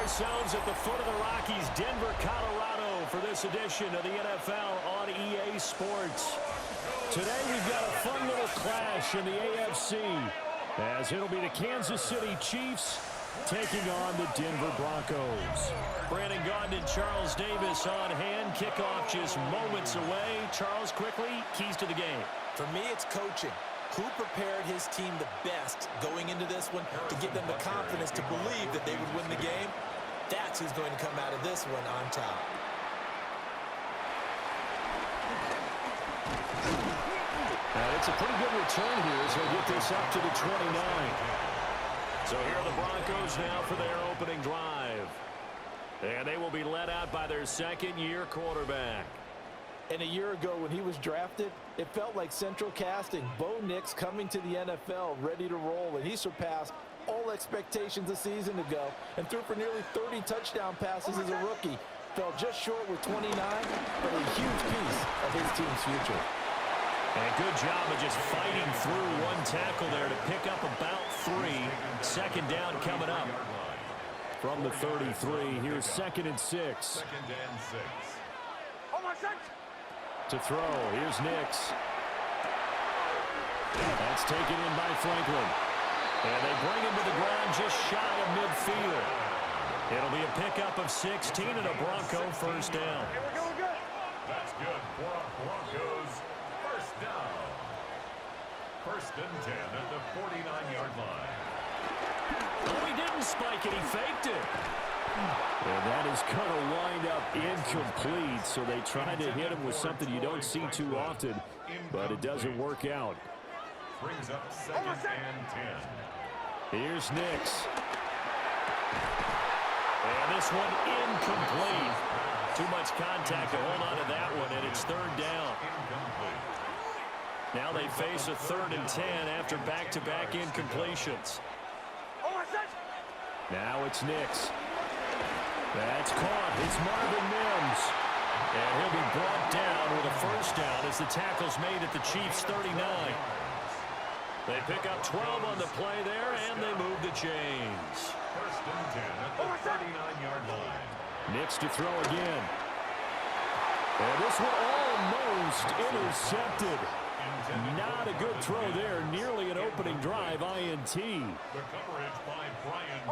ourselves at the foot of the Rockies, Denver, Colorado, for this edition of the NFL on EA Sports. Today we've got a fun little clash in the AFC, as it'll be the Kansas City Chiefs taking on the Denver Broncos. Brandon Gaudin and Charles Davis on hand. Kickoff just moments away. Charles, quickly, keys to the game. For me, it's coaching. Who prepared his team the best going into this one to give them the confidence to believe that they would win the game? That's who's going to come out of this one on top. It's a pretty good return here as they'll get this up to the 29. So here are the Broncos now for their opening drive. And they will be led out by their second-year quarterback. And a year ago when he was drafted, it felt like central casting. Bo Nix coming to the NFL ready to roll, and he surpassed all expectations a season ago and threw for nearly 30 touchdown passes as a rookie. Fell just short with 29, but a huge piece of his team's future. And a good job of just fighting through one tackle there to pick up about 3. Second down coming up. From the 33, here's 2nd and 6. To throw, here's Nix. That's taken in by Franklin. And they bring him to the ground just shy of midfield. It'll be a pickup of 16 and a Bronco first down. That's good for a Broncos first down. 1st and 10 at the 49-yard line. Oh, he didn't spike it. He faked it. And that is going to wind up incomplete, so they tried to hit him with something you don't see too often, but it doesn't work out. Brings up 2nd and 10. Here's Nix. And this one incomplete. Too much contact to hold on to that one, and it's 3rd down. Now they face a 3rd and 10 after back-to-back incompletions. Now it's Nix. That's caught. It's Marvin Mims. And he'll be brought down with a first down as the tackle's made at the Chiefs' 39. They pick up 12 on the play there, and they move the chains. 1st and 10 at the 39-yard line. Nix to throw again. And this one almost intercepted. Not a good throw there. Nearly an opening drive INT. The coverage by Brian.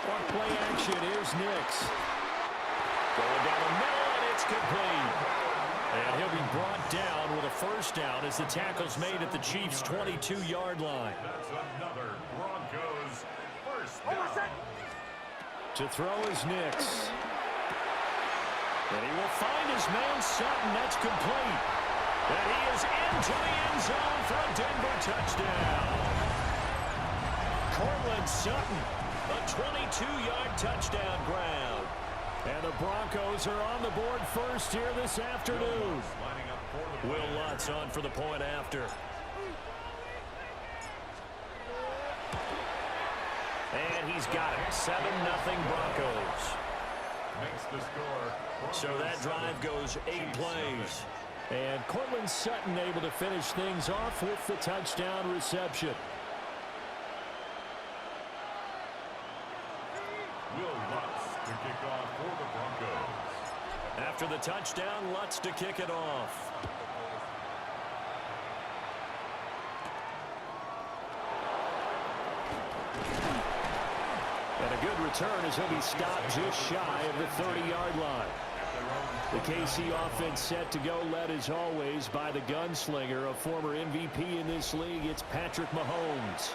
On play action, here's Nix. Going down the middle, and it's complete. And he'll be brought down with a first down as the tackle's made at the Chiefs' 22-yard line. That's another Broncos first down. To throw is Nix. And he will find his man Sutton. That's complete. And he is into the end zone for a Denver touchdown. Cortland Sutton, a 22-yard touchdown grab. And the Broncos are on the board first here this afternoon. Will Lutz on for the point after. And he's got it. 7-0 Broncos. Makes the score. So that drive goes 8 plays. And Cortland Sutton able to finish things off with the touchdown reception. Will Lutz to kick off for the Broncos. After the touchdown, Lutz to kick it off. And a good return as he'll be stopped just shy of the 30-yard line. The KC offense set to go, led as always by the gunslinger, a former MVP in this league. It's Patrick Mahomes.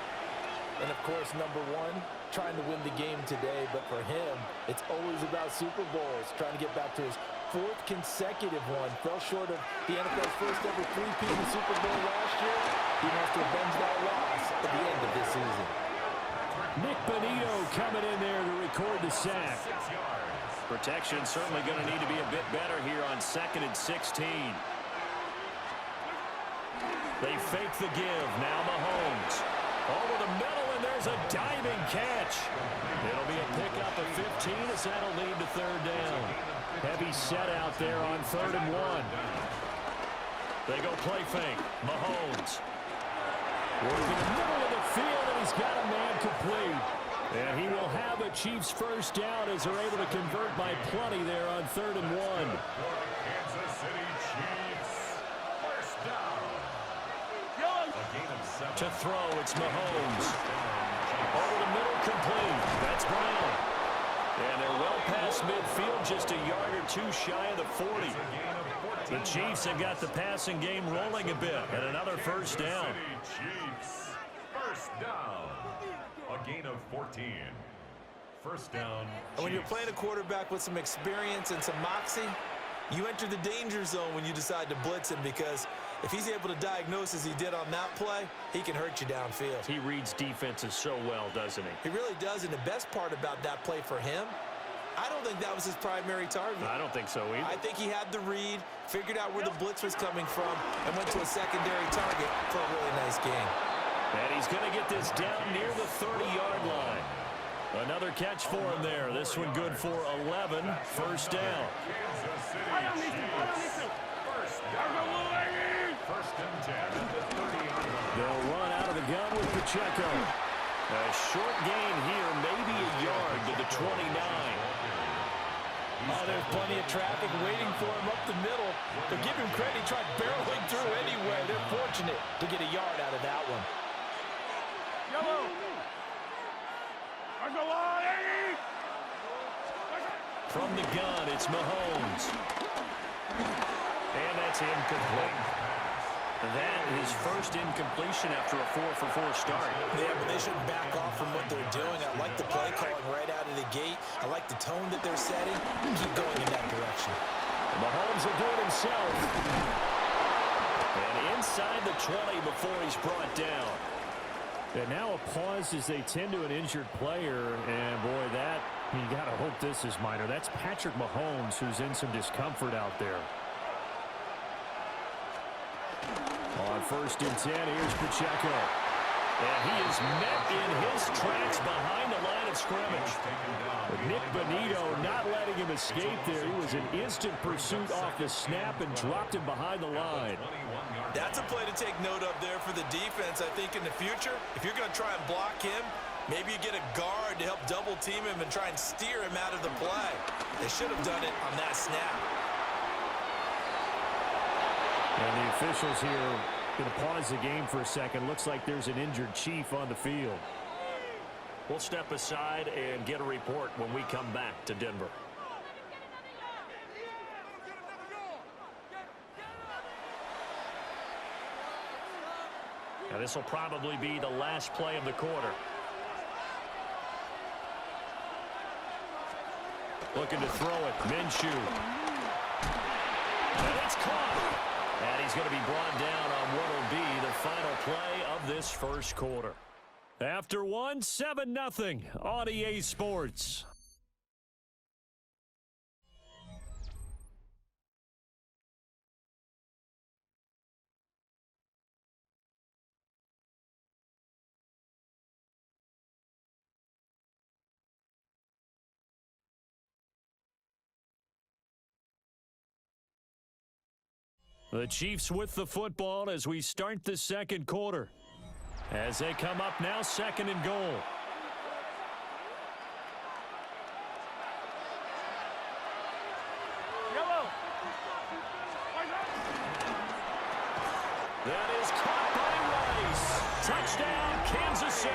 And, of course, number 1, trying to win the game today. But for him, it's always about Super Bowls, trying to get back to his 4th consecutive one. Fell short of the NFL's first ever 3-peat in the Super Bowl last year. He wants to avenge that loss at the end of this season. Nick Bonito coming in there to record the sack. Protection certainly going to need to be a bit better here on 2nd and 16. They fake the give. Now Mahomes. Over the middle, and there's a diving catch. It'll be a pickup of 15 as that'll lead to 3rd down. Heavy set out there on 3rd and 1. They go play fake. Mahomes. Working the middle of the field, and he's got a man complete. And he will have a Chiefs first down as they're able to convert by plenty there on 3rd and 1. Kansas City Chiefs. First down. A gain of 7. To throw, it's Mahomes. Over the middle, complete. That's Brown. And they're well past midfield, just a yard or two shy of the 40. The Chiefs have got the passing game rolling a bit, and another first down. Chiefs. First down. A gain of 14. First down. And when you're playing a quarterback with some experience and some moxie, you enter the danger zone when you decide to blitz him, because if he's able to diagnose as he did on that play, he can hurt you downfield. He reads defenses so well, doesn't he? He really does, and the best part about that play for him, I don't think that was his primary target. I don't think so either. I think he had the read, figured out where the blitz was coming from, and went to a secondary target for a really nice game. And he's going to get this down near the 30-yard line. Another catch for him there. This one good for 11. First down. Kansas City Chiefs. First down. First and 10 at the 30-yard line. They'll run out of the gun with Pacheco. A short gain here, maybe a yard to the 29. Oh, there's plenty of traffic waiting for him up the middle. But give him credit, he tried barreling through anyway. They're fortunate to get a yard out of that one. From the gun, it's Mahomes. And that's incomplete. That is first incompletion after a 4-for-4 start. Yeah, but they shouldn't back off from what they're doing. I like the play calling right out of the gate. I like the tone that they're setting. Keep going in that direction. Mahomes will do it himself. And inside the 20 before he's brought down. And now a pause as they tend to an injured player. And, boy, that, you got to hope this is minor. That's Patrick Mahomes, who's in some discomfort out there. On 1st and 10, here's Pacheco. And he is met in his tracks behind the line of scrimmage. But Nick Bonito not letting him escape there. He was in instant pursuit off the snap and dropped him behind the line. That's a play to take note of there for the defense. I think in the future, if you're going to try and block him, maybe you get a guard to help double team him and try and steer him out of the play. They should have done it on that snap. And the officials here going to pause the game for a second. Looks like there's an injured Chief on the field. We'll step aside and get a report when we come back to Denver. Now this will probably be the last play of the quarter. Looking to throw it. Minshew. And it's caught. And he's going to be brought down on what will be the final play of this first quarter. After one, 7-0 on EA Sports. The Chiefs with the football as we start the second quarter. As they come up now, 2nd and goal. That is caught by Rice. Touchdown, Kansas City.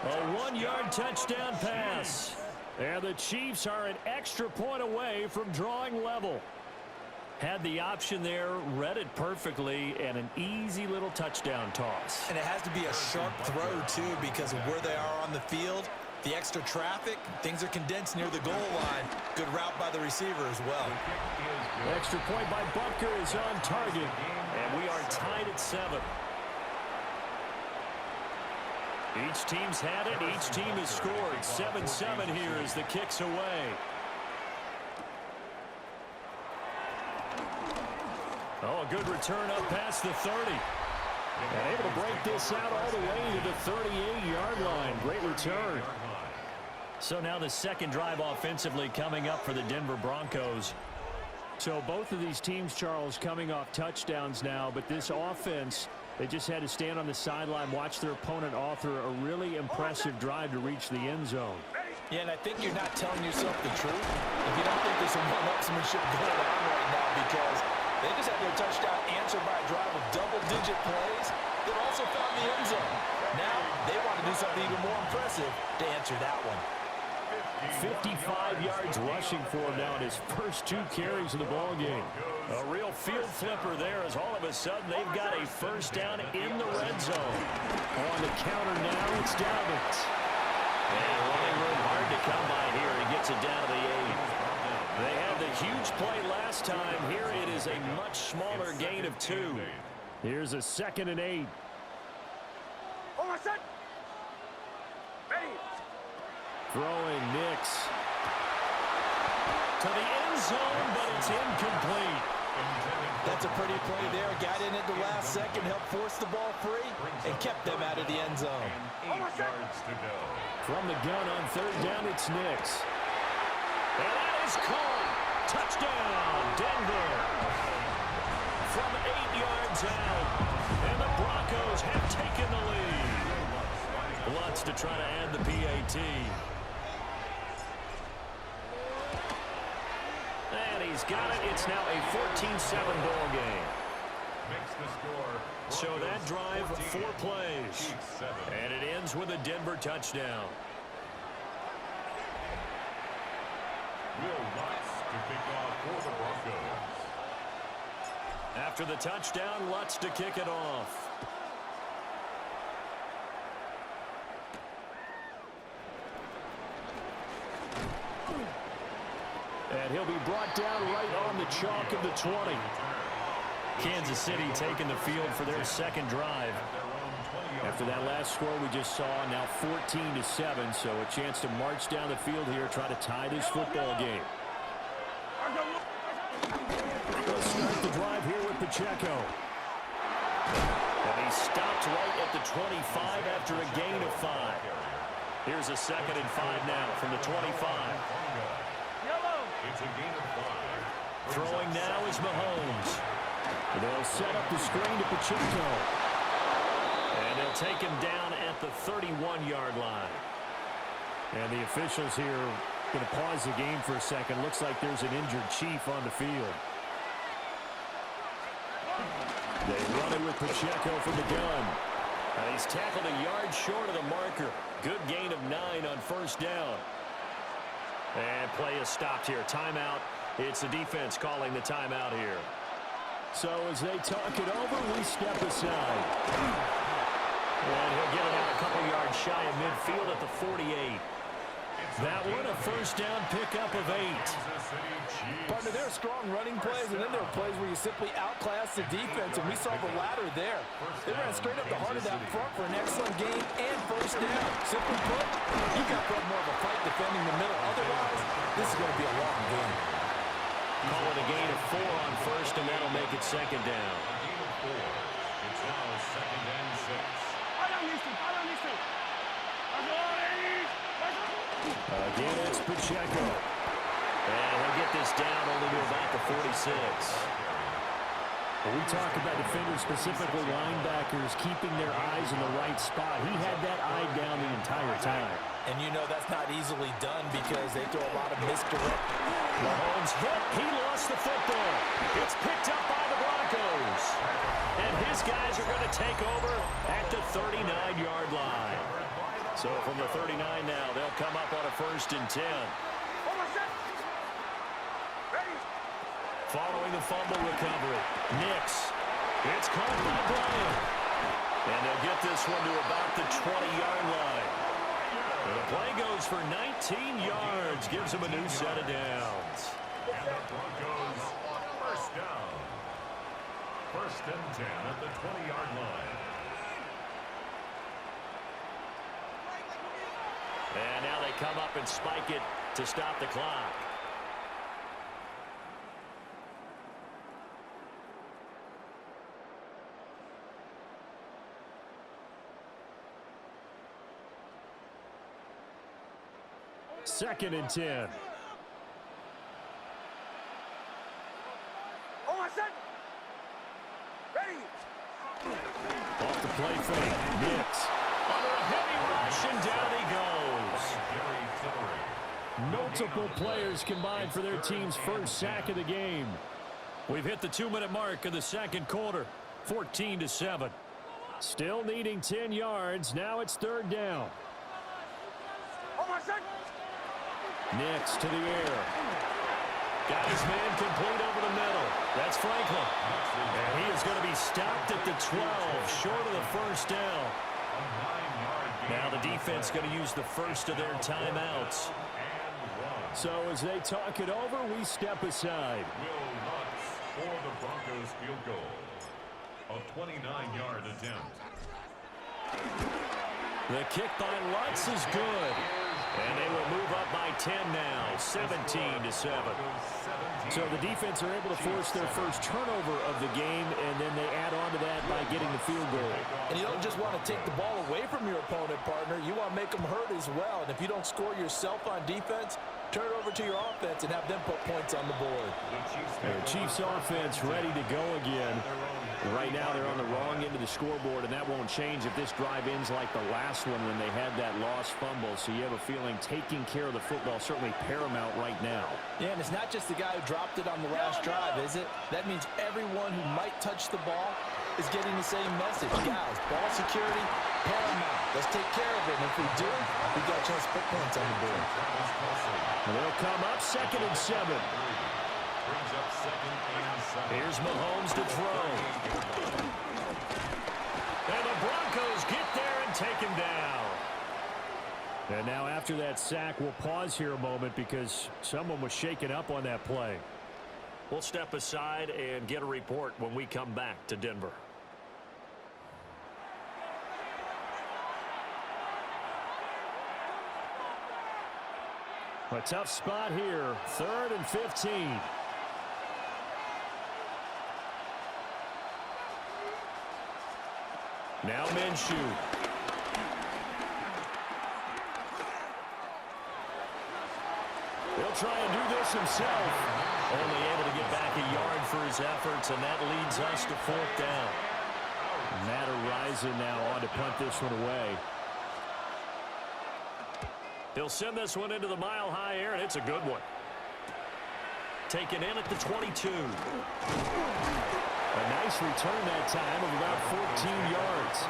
A 1-yard touchdown pass. And the Chiefs are an extra point away from drawing level. Had the option there, read it perfectly, and an easy little touchdown toss. And it has to be a sharp throw, too, because of where they are on the field. The extra traffic, things are condensed near the goal line. Good route by the receiver as well. Extra point by Butker is on target, and we are tied at 7. Each team's had it. Each team has scored. 7-7 here as the kick's away. Oh, a good return up past the 30. And able to break this out all the way to the 38-yard line. Great return. So now the second drive offensively coming up for the Denver Broncos. So both of these teams, Charles, coming off touchdowns now, but this offense They just had to stand on the sideline, watch their opponent author a really impressive drive to reach the end zone. Yeah, and I think you're not telling yourself the truth if you don't think there's some one-upsmanship going on right now, because they just had their touchdown answered by a drive of double-digit plays that also found the end zone. Now they want to do something even more impressive to answer that one. 55 yards rushing for him now in his first 2 carries of the ball game. A real field flipper there, as all of a sudden they've got a first down in the red zone. On the counter now, it's Dalvin. And running room hard to come by here. He gets it down to the 8. They had the huge play last time. Here it is a much smaller gain of 2. Here's a 2nd and 8. Throwing Nix to the end zone, but it's incomplete. That's a pretty play there. Got in at the last second, helped force the ball free, and kept them out of the end zone. 8 yards to go. From the gun on 3rd down, it's Nix. And that is caught. Touchdown, Denver. From 8 yards out, and the Broncos have taken the lead. Lutz to try to add the PAT. And he's got it. It's now a 14-7 ball game. Makes the score. So that drive, 4 plays. And it ends with a Denver touchdown. Will Lutz to kick off for the Broncos. After the touchdown, Lutz to kick it off. And he'll be brought down right on the chalk of the 20. Kansas City taking the field for their 2nd drive. After that last score we just saw, now 14-7, so a chance to march down the field here, try to tie this football game. Let's start the drive here with Pacheco. And he stopped right at the 25 after a gain of 5. Here's a 2nd and 5 now from the 25. It's a gain of 5. Throwing now is Mahomes. They'll set up the screen to Pacheco. And they'll take him down at the 31-yard line. And the officials here going to pause the game for a second. Looks like there's an injured Chief on the field. They run it with Pacheco from the gun. And he's tackled a yard short of the marker. Good gain of 9 on 1st down. And play is stopped here. Timeout. It's the defense calling the timeout here. So as they talk it over, we step aside. And he'll get it out a couple yards shy of midfield at the 48. That one, a 1st down pickup of 8. Partner, there are strong running plays, and then there are plays where you simply outclass the defense, and we saw the latter there. They ran straight up the heart of that front for an excellent gain and 1st down. Simply put, you've got to put more of a fight defending the middle. Otherwise, this is going to be a long game. Call it a gain of 4 on 1st, and that'll make it 2nd down. Gain of 4. It's now 2nd and 6. Again, it's Pacheco. And he'll get this down only to about the 46. When we talk about defenders, specifically linebackers, keeping their eyes in the right spot, he had that eye down the entire time. And you know that's not easily done because they throw a lot of misdirect. Mahomes hit. He lost the football. It's picked up by the Broncos. And his guys are going to take over at the 39-yard line. So from the 39 now, they'll come up on a 1st and 10. Following the fumble recovery, Nix. It's caught by Bryant. And they'll get this one to about the 20-yard line. And the play goes for 19 yards, gives him a new set of downs. And the Broncos 1st down. 1st and 10 at the 20-yard line. And now they come up and spike it to stop the clock. Second and 10. play fake. Nix under a heavy rush, and down he goes. Multiple players combined for their team's first sack of the game. We've hit the 2-minute mark of the second quarter, 14-7. Still needing 10 yards. Now it's third down. Nix to the air. Got his man complete over the middle. That's Franklin. And he is going to be stopped at the 12, short of the first down. Now the defense going to use the first of their timeouts. So as they talk it over, we step aside. Will Lutz for the Broncos field goal. A 29-yard attempt. The kick by Lutz is good. And they will move up by 10 now, 17-7. So the defense are able to force their first turnover of the game, and then they add on to that by getting the field goal. And you don't just want to take the ball away from your opponent, partner. You want to make them hurt as well. And if you don't score yourself on defense, turn it over to your offense and have them put points on the board. The Chiefs offense ready to go again. Right now they're on the wrong end of the scoreboard, and that won't change if this drive ends like the last one when they had that lost fumble. So you have a feeling taking care of the football certainly paramount right now. Yeah, and it's not just the guy who dropped it on the last drive, is it? That means everyone who might touch the ball is getting the same message. Guys, ball security, paramount. Let's take care of it. And if we do, we got a chance to put points on the board. And they'll come up 2nd and 7. Here's Mahomes to throw. And the Broncos get there and take him down. And now after that sack, we'll pause here a moment because someone was shaken up on that play. We'll step aside and get a report when we come back to Denver. A tough spot here, 3rd and 15. Now Minshew. He'll try and do this himself. Only able to get back a yard for his efforts, and that leads us to 4th down. Matt Araiza now on to punt this one away. He'll send this one into the mile-high air, and it's a good one. Taken in at the 22. A nice return that time of about 14 yards.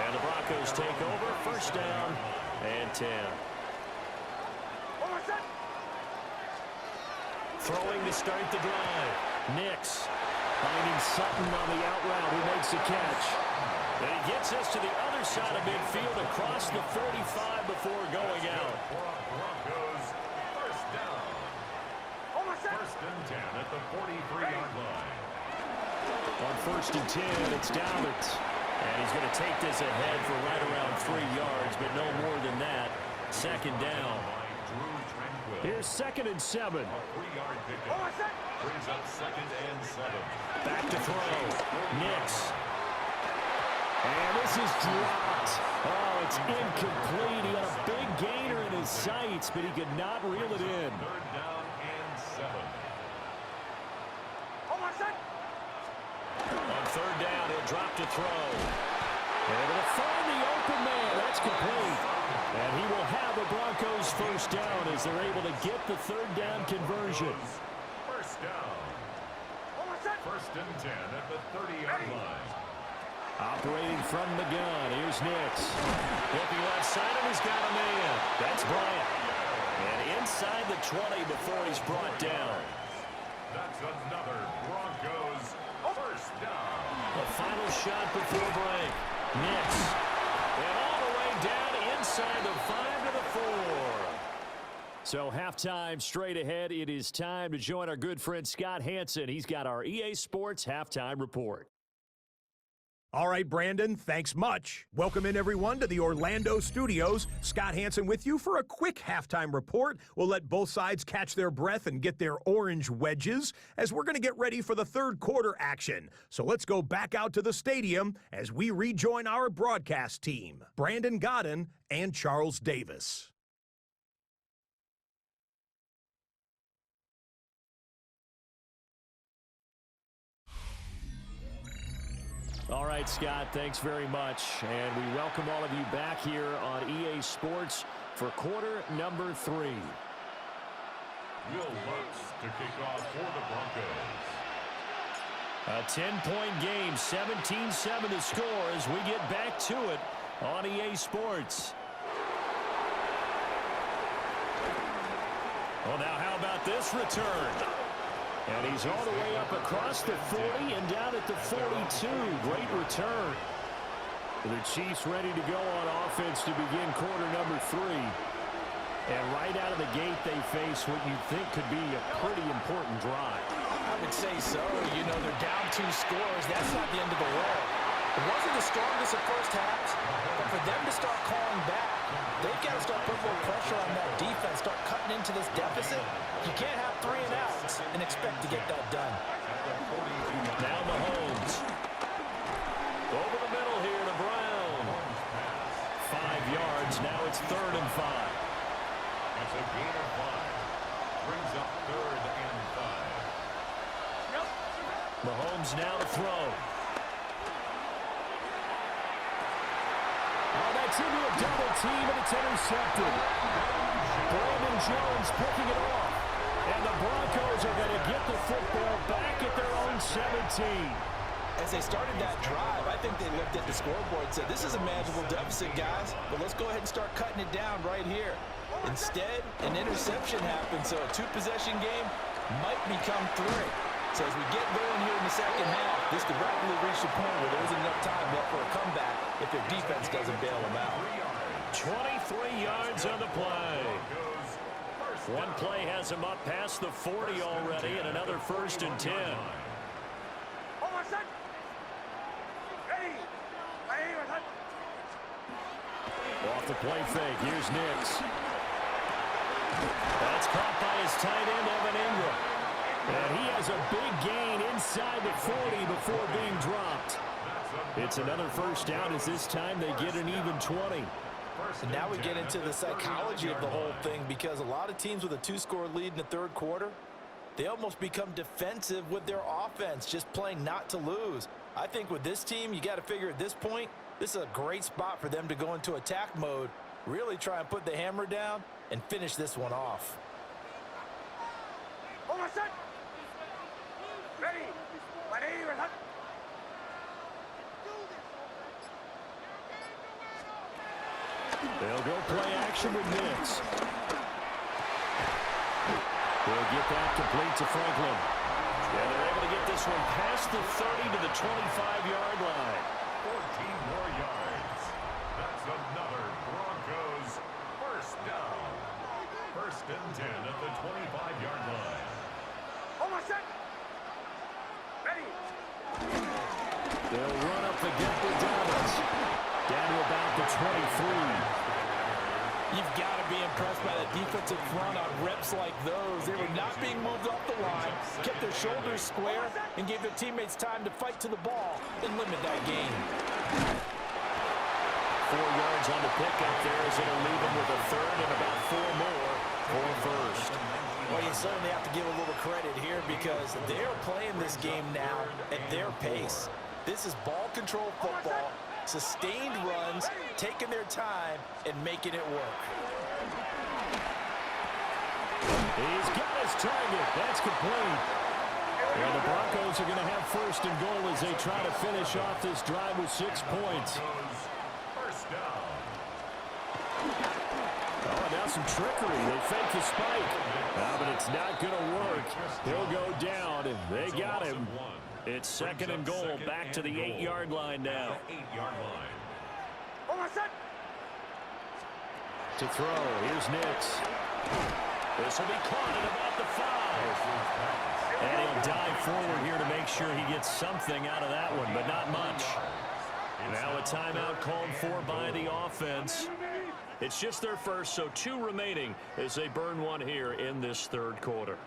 And the Broncos take over, 1st down and 10. Throwing to start the drive. Nix finding Sutton on the out route who makes the catch. And he gets us to the other side of midfield across the 45 before going out. Broncos, 1st down. 1st and 10 at the 43-yard line. On 1st and 10, it's Dowdett. And he's going to take this ahead for right around 3 yards, but no more than that. 2nd down. Here's 2nd and 7. A 3-yard pickup. Brings up 2nd and 7. Back to throw. Nix. And this is dropped. Oh, it's incomplete. He had a big gainer in his sights, but he could not reel it in. 3rd down and 7. On 3rd down, he'll drop to throw. And he'll find the open man. That's complete. And he will have the Broncos 1st down as they're able to get the 3rd down conversion. 1st down. 1st and 10 at the 30-yard line. Operating from the gun, here's Nix. Looking left side, and he's got a man. That's Bryant. And inside the 20 before he's brought down. That's another Broncos 1st down. The final shot before break. Nix. And all the way down inside the 5 to the 4. So halftime straight ahead. It is time to join our good friend Scott Hansen. He's got our EA Sports halftime report. All right, Brandon, thanks much. Welcome in, everyone, to the Orlando studios. Scott Hansen with you for a quick halftime report. We'll let both sides catch their breath and get their orange wedges as we're going to get ready for the 3rd quarter action. So let's go back out to the stadium as we rejoin our broadcast team, Brandon Godden and Charles Davis. All right, Scott, thanks very much. And we welcome all of you back here on EA Sports for quarter number 3. Will Lutz to kick off for the Broncos. A 10-point game, 17-7 to score as we get back to it on EA Sports. Well, now how about this return? And he's all the way up across the 40 and down at the 42. Great return. The Chiefs ready to go on offense to begin quarter number 3. And right out of the gate, they face what you think could be a pretty important drive. I would say so. You know, they're down 2 scores. That's not the end of the world. It wasn't the strongest of first halves, but for them to start calling back, they've got to start putting more pressure on that defense, start cutting into this deficit. You can't have 3 and outs and expect to get that done. Now Mahomes. Over the middle here to Brown. 5 yards. Now it's 3rd and 5. It's a gain of 5. Brings up 3rd and 5. Mahomes now to throw. Oh, that's into a double team, and it's intercepted. Brandon Jones picking it off. And the Broncos are going to get the football back at their own 17. As they started that drive, I think they looked at the scoreboard and said, this is a manageable deficit, guys, but let's go ahead and start cutting it down right here. Instead, an interception happened, so a 2-possession game might become 3. So as we get going here in the second half, this could rapidly reach the point where there isn't enough time left for a comeback if their defense doesn't bail them out. 23 yards on the play. One play has him up past the 40 already, and another 1st and 10. Off the play fake, here's Nix. That's caught by his tight end, Evan Ingram. And he has a big gain inside the 40 before being dropped. It's another 1st down as this time they get an even 20. And now we get into the psychology of the whole thing, because a lot of teams with a 2-score lead in the 3rd quarter, they almost become defensive with their offense, just playing not to lose. I think with this team, you got to figure at this point, this is a great spot for them to go into attack mode, really try and put the hammer down and finish this one off. They'll go play action with Nix. They'll get that complete to Franklin. And they're able to get this one past the 30 to the 25-yard line. 14 more yards. That's another Broncos 1st down. 1st and 10 at the 25-yard line. They'll run up the gut with Dobbins. Down to about the 23. You've got to be impressed by the defensive front on reps like those. They were not being moved off the line, kept their shoulders square, and gave their teammates time to fight to the ball and limit that gain. 4 yards on the pickup there as it'll leave them with a 3rd and about 4 more for 1st. Well, you certainly have to give a little credit here because they're playing this game now at their pace. This is ball control football, sustained runs, taking their time, and making it work. He's got his target. That's complete. And the Broncos are going to have 1st and goal as they try to finish off this drive with 6 points. 1st down. Oh, now some trickery. They fake the spike. But it's not going to work. He'll go down, and they got him. It's 2nd and goal, back to the 8-yard line now. 8-yard line. To throw, here's Nix. This will be caught at about the 5. And he'll dive forward here to make sure he gets something out of that one, but not much. Now a timeout called for by the offense. It's just their 1st, so 2 remaining as they burn one here in this 3rd quarter.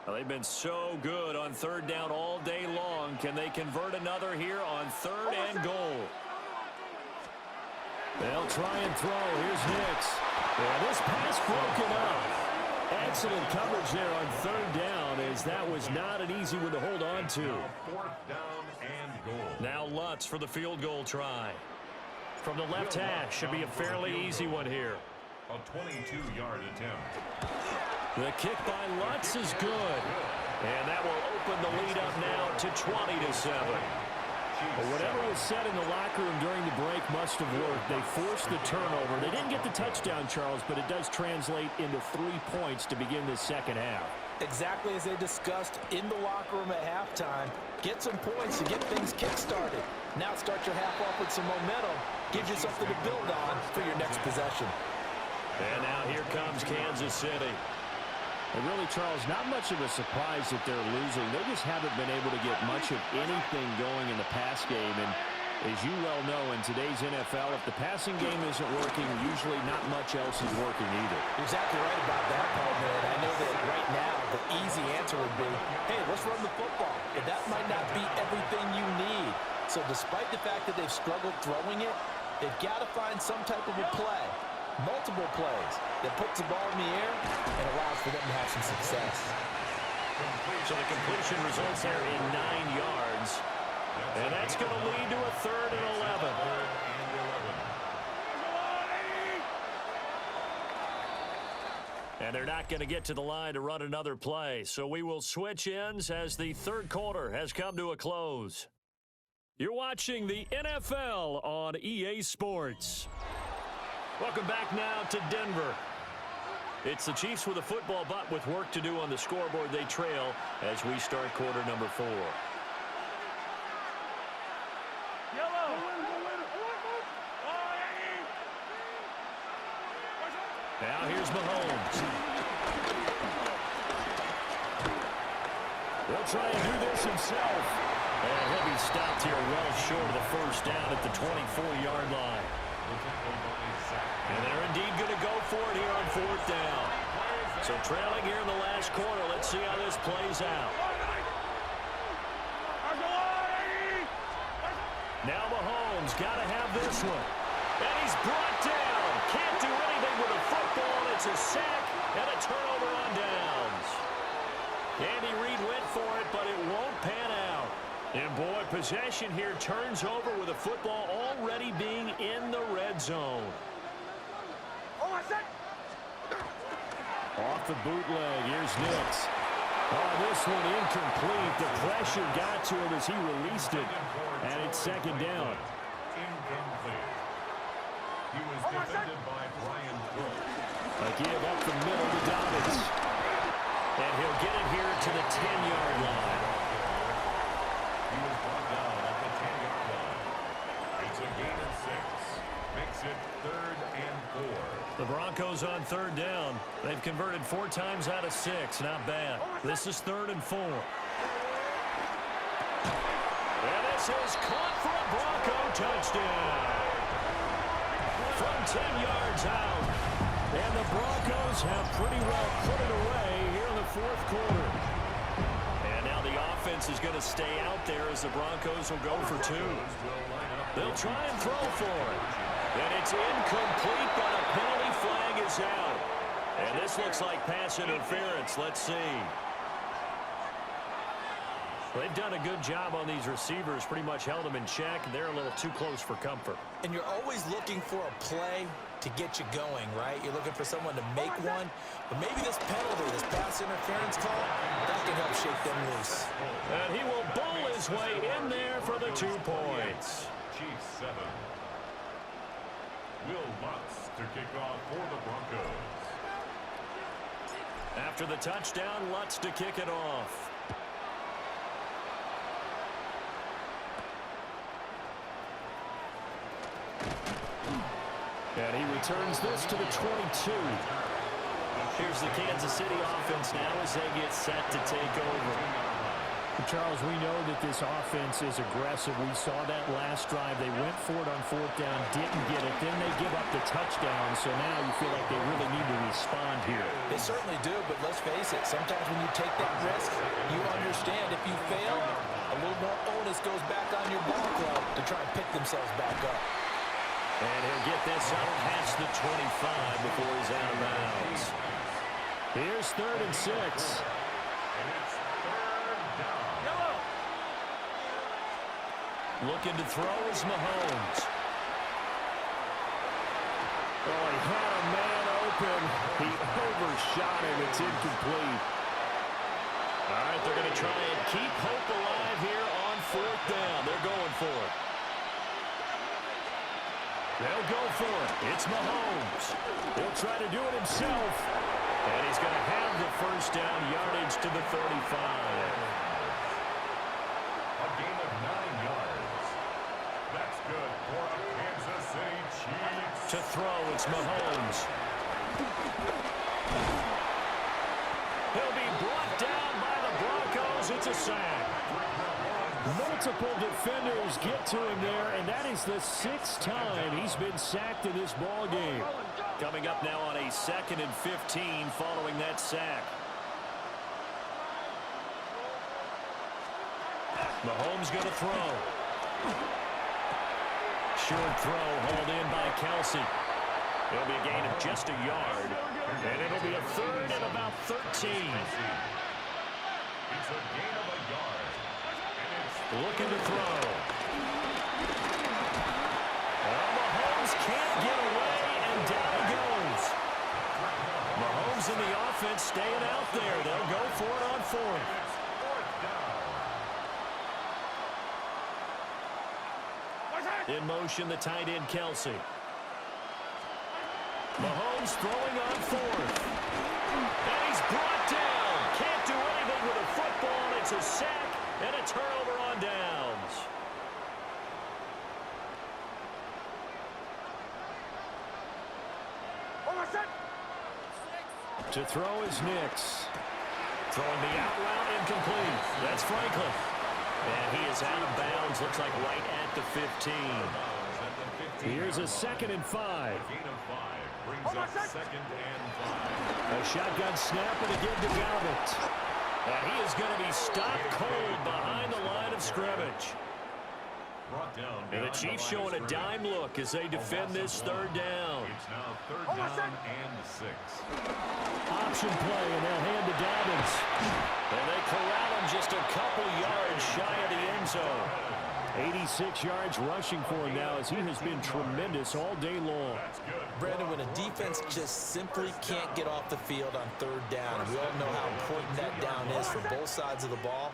Well, they've been so good on 3rd down all day long. Can they convert another here on 3rd and goal? They'll try and throw. Here's Nix. And this pass broken up. Excellent coverage there on 3rd down as as that was not an easy one to hold on to. Fourth down and goal. Now Lutz for the field goal try. From the left hash, should be a fairly easy one here. A 22-yard attempt. The kick by Lutz is good. And that will open the lead up now to 20-7. Well, whatever was said in the locker room during the break must have worked. They forced the turnover. They didn't get the touchdown, Charles, but it does translate into 3 points to begin this second half. Exactly as they discussed in the locker room at halftime. Get some points to get things kick-started. Now start your half off with some momentum. Gives you something to build on for your next possession. And now here comes Kansas City. And really, Charles, not much of a surprise that they're losing. They just haven't been able to get much of anything going in the pass game. And as you well know, in today's NFL, if the passing game isn't working, usually not much else is working either. You're exactly right about that, Paul, man. I know that right now the easy answer would be, hey, let's run the football. And that might not be everything you need. So despite the fact that they've struggled throwing it, they've got to find some type of a play. Multiple plays that puts the ball in the air and allows for them to have some success. So the completion results there in 9 yards. And that's going to lead to a 3rd and 11. And they're not going to get to the line to run another play. So we will switch ends as the third quarter has come to a close. You're watching the NFL on EA Sports. Welcome back now to Denver. It's the Chiefs with a football, but with work to do on the scoreboard. They trail as we start quarter number 4. Now here's Mahomes. He'll try and do this himself. And he'll be stopped here well short of the first down at the 24-yard line. And they're indeed going to go for it here on 4th down. So trailing here in the last quarter. Let's see how this plays out. Now Mahomes got to have this one. And he's brought down. Can't do anything with a football. It's a sack and a turnover on downs. Andy Reid went for it, but it won't pan out. And boy, possession here turns over with a football already being in the red zone. Off the bootleg, here's Nix. Oh, this one incomplete. The pressure got to him as he released it. And it's 2nd down. Incomplete. He was defended by Brian Cook. A give up the middle to Dobbins. And he'll get it here to the 10-yard line. He was brought down at the 10-yard line. It's a gain of 6. Makes it 3rd and 4. The Broncos on 3rd down. They've converted 4 times out of 6. Not bad. This is 3rd and 4. And this is caught for a Bronco touchdown. From 10 yards out. And the Broncos have pretty well put it away here in the 4th quarter. And now the offense is going to stay out there as the Broncos will go for 2. They'll try and throw for it. And it's incomplete, but a penalty flag is out. And this looks like pass interference. Let's see. They've done a good job on these receivers, pretty much held them in check. They're a little too close for comfort. And you're always looking for a play to get you going, right? You're looking for someone to make one. But maybe this penalty, this pass interference call, that can help shake them loose. And he will bowl his way in there for the 2 points. Chiefs 7. Will Lutz to kick off for the Broncos. After the touchdown, Lutz to kick it off. And he returns this to the 22. Here's the Kansas City offense now as they get set to take over. Charles, we know that this offense is aggressive. We saw that last drive. They went for it on 4th down, didn't get it. Then they give up the touchdown, so now you feel like they really need to respond here. They certainly do, but let's face it, sometimes when you take that risk, you understand if you fail, a little more onus goes back on your ball club to try and pick themselves back up. And he'll get this up past the 25 before he's out of bounds. Here's 3rd and 6. And it's Looking to throw is Mahomes. Oh, he had a man open. He overshot him. It's incomplete. All right, they're going to try and keep hope alive here on 4th down. They're going for it. They'll go for it. It's Mahomes. He'll try to do it himself. And he's going to have the first down, yardage to the 35. A gain of 9 yards. That's good for a Kansas City Chiefs. To throw, it's Mahomes. He'll be brought down by the Broncos. It's a sack. Multiple defenders get to him there, and that is the 6th time he's been sacked in this ball game. Coming up now on a 2nd and 15 following that sack. Mahomes going to throw. Short throw hauled in by Kelsey. It'll be a gain of just a yard. And it'll be a 3rd and about 13. It's a gain of a yard. Looking to throw. Well, Mahomes can't get away, and down he goes. Mahomes and the offense staying out there. They'll go for it on 4th. In motion, the tight end, Kelsey. Mahomes throwing on 4th. And he's brought down. Can't do anything with a football. It's a sack and a turnover on downs. To throw is Nix. Throwing the out route incomplete. That's Franklin. And he is out of bounds. Looks like right at the 15. Here's a 2nd and 5. Gain of 5 brings up 2nd and 5. A shotgun snap and again to Galvin. And he is going to be stopped cold behind the line of scrimmage. And the Chiefs showing a dime look as they defend this 3rd down. It's now 3rd down and 6. Option play, and they'll hand to Dobbins. And they corral him just a couple yards shy of the end zone. 86 yards rushing for him now as he has been tremendous all day long. Brandon, when a defense just simply can't get off the field on 3rd down, and we all know how important that down is for both sides of the ball,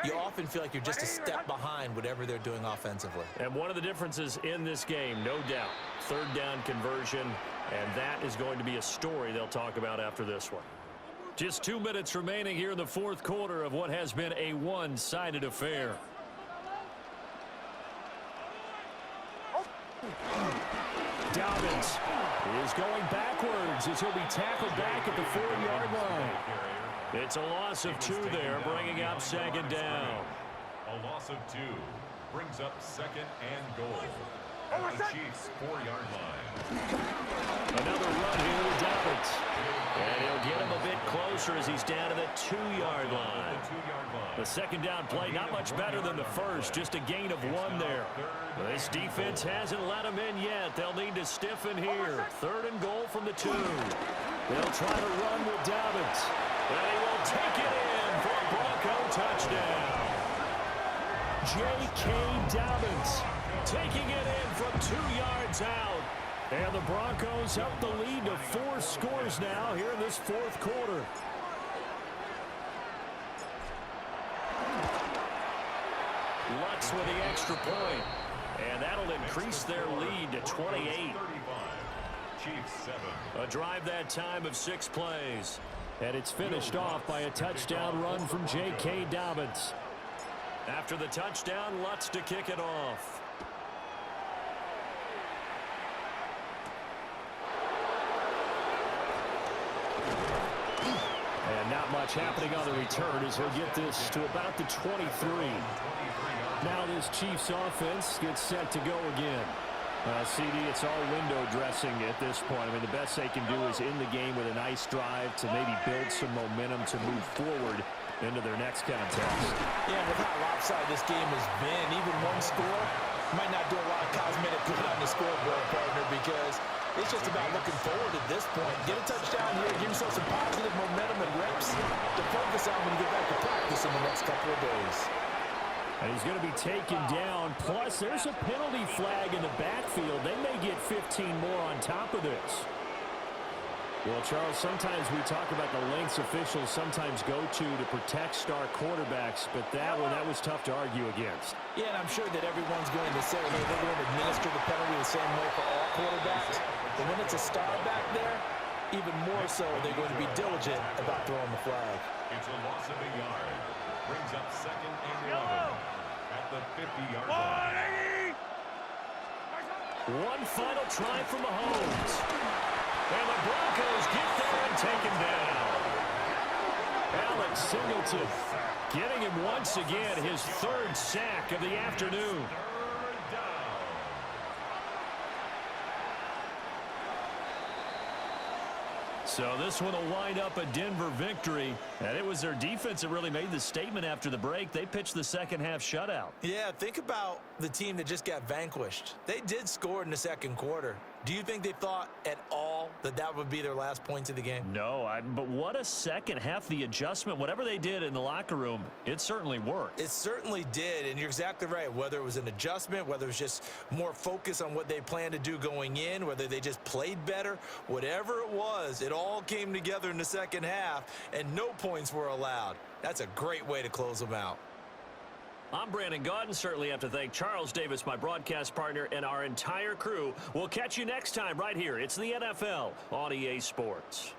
you often feel like you're just a step behind whatever they're doing offensively. And one of the differences in this game, no doubt, 3rd down conversion, and that is going to be a story they'll talk about after this one. Just 2 minutes remaining here in the 4th quarter of what has been a one-sided affair. Dobbins is going backwards as he'll be tackled back at the 4-yard line. It's a loss of 2 there, bringing up 2nd down. A loss of 2 brings up 2nd and goal at the Chiefs' 4-yard line. Another run here with Dobbins. And he'll get him a bit closer as he's down to the 2-yard line. The 2nd down play, not much better than the first, just a gain of 1 there. This defense hasn't let him in yet. They'll need to stiffen here. 3rd and goal from the 2. They'll try to run with Dobbins. And he will take it in for a Bronco touchdown. J.K. Dobbins taking it in from 2 yards out. And the Broncos up the lead to 4 scores now here in this 4th quarter. Lutz with the extra point. And that'll increase their lead to 28. Chiefs 7. A drive that time of 6 plays. And it's finished off by a touchdown run from J.K. Dobbins. After the touchdown, Lutz to kick it off. And not much happening on the return as he'll get this to about the 23. Now this Chiefs offense gets set to go again. CD, it's all window dressing at this point. I mean, the best they can do is in the game with a nice drive to maybe build some momentum to move forward into their next contest. Yeah, with how lopsided this game has been, even one score might not do a lot of cosmetic good on the scoreboard, partner, because it's just about looking forward at this point. Get a touchdown here, give yourself some positive momentum and reps to focus on when you get back to practice in the next couple of days. And he's going to be taken down. Plus, there's a penalty flag in the backfield. They may get 15 more on top of this. Well, Charles, sometimes we talk about the lengths officials sometimes go to protect star quarterbacks, but that was tough to argue against. Yeah, and I'm sure that everyone's going to say, hey, they're going to administer the penalty the same way for all quarterbacks. But when it's a star back there, even more so, they're going to be diligent about throwing the flag. It's a loss of a yard. Brings up 2nd and 11 at the 50-yard line. One final try for Mahomes. And the Broncos get there and take him down. Alex Singleton getting him once again his 3rd sack of the afternoon. So this one will wind up a Denver victory. And it was their defense that really made the statement after the break. They pitched the second half shutout. Yeah, think about the team that just got vanquished. They did score in the second quarter. Do you think they thought at all that that would be their last points of the game? No, but what a second half. The adjustment, whatever they did in the locker room, it certainly worked. It certainly did, and you're exactly right. Whether it was an adjustment, whether it was just more focus on what they planned to do going in, whether they just played better, whatever it was, it all came together in the second half, and no points were allowed. That's a great way to close them out. I'm Brandon Gaudin. Certainly have to thank Charles Davis, my broadcast partner, and our entire crew. We'll catch you next time right here. It's the NFL on EA Sports.